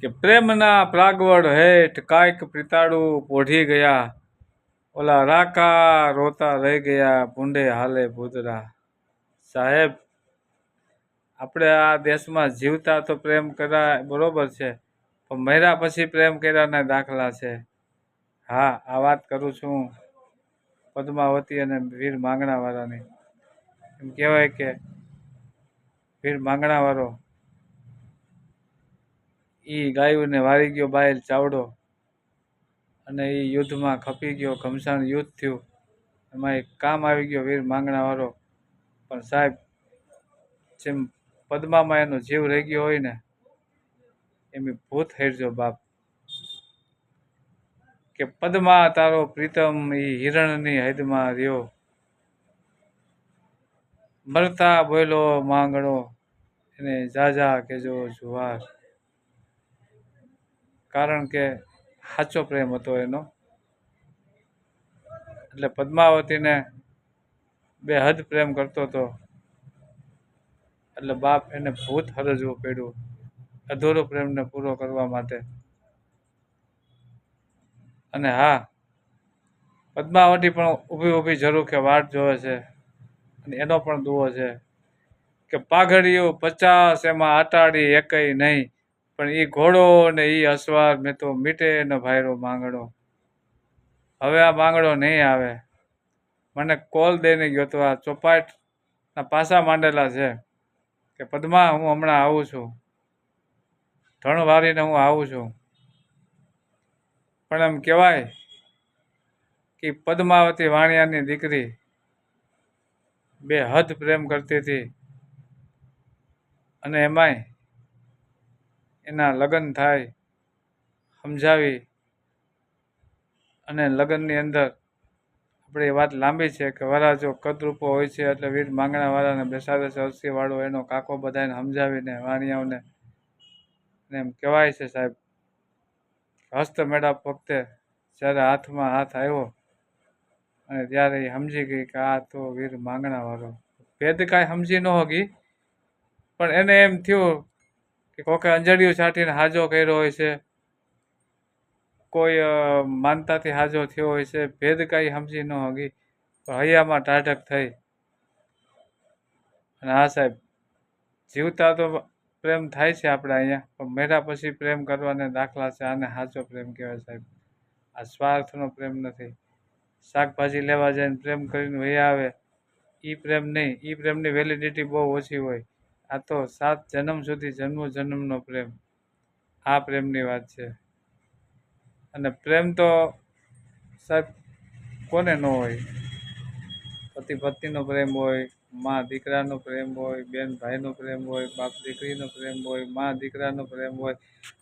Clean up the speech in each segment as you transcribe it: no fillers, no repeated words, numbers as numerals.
કે પ્રેમના પ્રાગવડ હેઠ કાંઈક પ્રીતાડું પોઢી ગયા, ઓલા રાકા રોતા રહી ગયા, ભૂંડે હાલે ભૂતરા. સાહેબ, આપણે આ દેશમાં જીવતા તો પ્રેમ કર્યા બરોબર છે, પણ મર્યા પછી પ્રેમ કર્યાના દાખલા છે. હા, આ વાત કરું છું પદ્માવતી અને વીર માંગણા વાળાની. એમ કહેવાય કે વીર માંગણા વાળો ઈ ગાયોને વારી ગયો બાયલ ચાવડો, અને એ યુદ્ધમાં ખપી ગયો, ઘમસાણ યુદ્ધ થયું, એમાં એક કામ આવી ગયો વીર માંગણા વાળો. પણ સાહેબ, જેમ પદ્મામાં એનો જીવ રહી ગયો હોય ને, એમ ભૂત હેરજો બાપ. કે પદ્મા તારો પ્રીતમ ઈ હિરણની હદમાં રહ્યો, મરતા બોલો માંગણો એને જાજા કેજો જુવાર. કારણ કે સાચો પ્રેમ હતો એનો. એટલે પદ્માવતીને બેહદ પ્રેમ કરતો હતો, એટલે બાપ એને ભૂત હરજવું પડ્યું અધૂરો પ્રેમને પૂરો કરવા માટે. અને હા, પદ્માવતી પણ ઊભી ઊભી જરૂર કે વાટ જોવે છે, અને એનો પણ દુઓ છે કે પાઘડિયું 50 એમાં આટાડી એકય નહીં, પણ ઈ ઘોડો ને ઈ અસવાર મેં તો મીટે ન ભાયરો માંગણો. હવે આ માંગણો નહીં આવે. મને કોલ દઈને ગયો તો આ ચોપાટના પાસા માંડેલા છે કે પદ્મા હું હમણાં આવું છું, ધણ વારીને હું આવું છું. પણ એમ કહેવાય કે પદ્માવતી વાણિયાની દીકરી બેહદ પ્રેમ કરતી હતી, અને એમાંય એના લગ્ન થાય સમજાવી, અને લગ્નની અંદર આપણી વાત લાંબી છે કે વરા જો કદરૂપો હોય છે એટલે વીર માંગણા વાળાને બેસાડે છે અરસી વાળો એનો કાકો બધાને સમજાવીને વાણિયાઓને. એમ કહેવાય છે સાહેબ, હસ્ત મેળાપ વખતે જ્યારે હાથમાં હાથ આવ્યો અને ત્યારે એ સમજી ગઈ કે આ તો વીર માંગણા વાળો. ભેદ કાંઈ સમજી ન હોગી, પણ એને એમ થયું કે કોકે અંજળિયું છાંટીને હાજો કર્યો હોય છે, કોઈ માનતાથી હાજો થયો હોય છે. ભેદ કાંઈ સમજી ન હોગી, પણ હૈયામાં ટાઢક થઈ. અને હા સાહેબ, જીવતા તો પ્રેમ થાય છે આપણે અહીંયા, પણ મર્યા પછી પ્રેમ કરવાના દાખલા છે. આને સાચો પ્રેમ કહેવાય સાહેબ. આ સ્વાર્થનો પ્રેમ નથી. શાકભાજી લેવા જાય ને પ્રેમ કરીને વહી આવે, ઈ પ્રેમ નહીં. ઈ પ્રેમની વેલિડિટી બહુ ઓછી હોય. આ તો 7 જન્મ સુધી જન્મો જન્મનો પ્રેમ, આ પ્રેમની વાત છે. અને પ્રેમ તો સાહેબ કોને ન હોય. પતિ પત્નીનો પ્રેમ હોય, માં દીકરાનો પ્રેમ હોય, બેન ભાઈનો પ્રેમ હોય, બાપ દીકરીનો પ્રેમ હોય, માં દીકરાનો પ્રેમ હોય.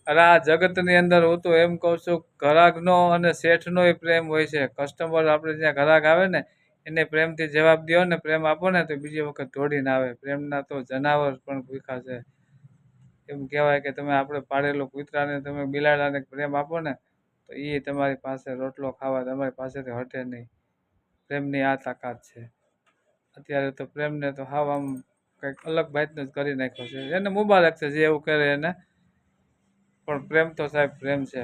અરે આ જગતની અંદર હું તો એમ કહું છું, ઘરાકનો અને શેઠનો પ્રેમ હોય છે. કસ્ટમર આપણે જ્યાં ઘરાક આવે ને એને પ્રેમથી જવાબ દો ને, પ્રેમ આપો ને, તો બીજી વખત દોડીને આવે. પ્રેમના તો જનાવર પણ ભૂખ્યા છે. એમ કહેવાય કે તમે આપણે પાળેલો કૂતરાને તમે બિલાડાને પ્રેમ આપો ને, તો એ તમારી પાસે રોટલો ખાવા તમારી પાસેથી હટે નહીં. પ્રેમની આ તાકાત છે. અત્યારે તો પ્રેમને તો હાવ આમ કંઈક અલગ બાતનો જ કરી નાખ્યો છે. એને મુબારક છે જે એવું કરે એને, પણ પ્રેમ તો સાહેબ પ્રેમ છે.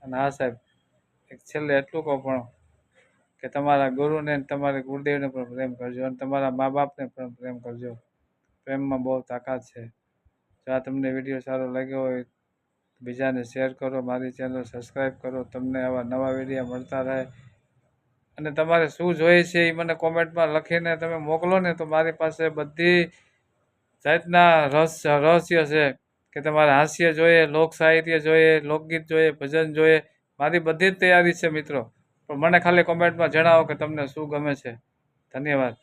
અને હા સાહેબ, એક છેલ્લે એટલું કહું પણ કે તમારા ગુરુને તમારા ગુરુદેવને પણ પ્રેમ કરજો, અને તમારા મા બાપને પણ પ્રેમ કરજો. પ્રેમમાં બહુ તાકાત છે. જો આ તમને વિડીયો સારો લાગ્યો હોય બીજાને શેર કરો, મારી ચેનલ સબસ્ક્રાઈબ કરો. તમને આવા નવા વિડીયો મળતા રહે. અને તમારે શું જોઈએ છે એ મને કોમેન્ટમાં લખીને તમે મોકલો ને, તો મારી પાસે બધી જાતના રહસ્ય છે. કે તમારે હાસ્ય જોઈએ, લોક સાહિત્ય જોઈએ, લોકગીત જોઈએ, ભજન જોઈએ, મારી બધી જ તૈયારી છે મિત્રો. પણ મને ખાલી કોમેન્ટમાં જણાવો કે તમને શું ગમે છે. ધન્યવાદ.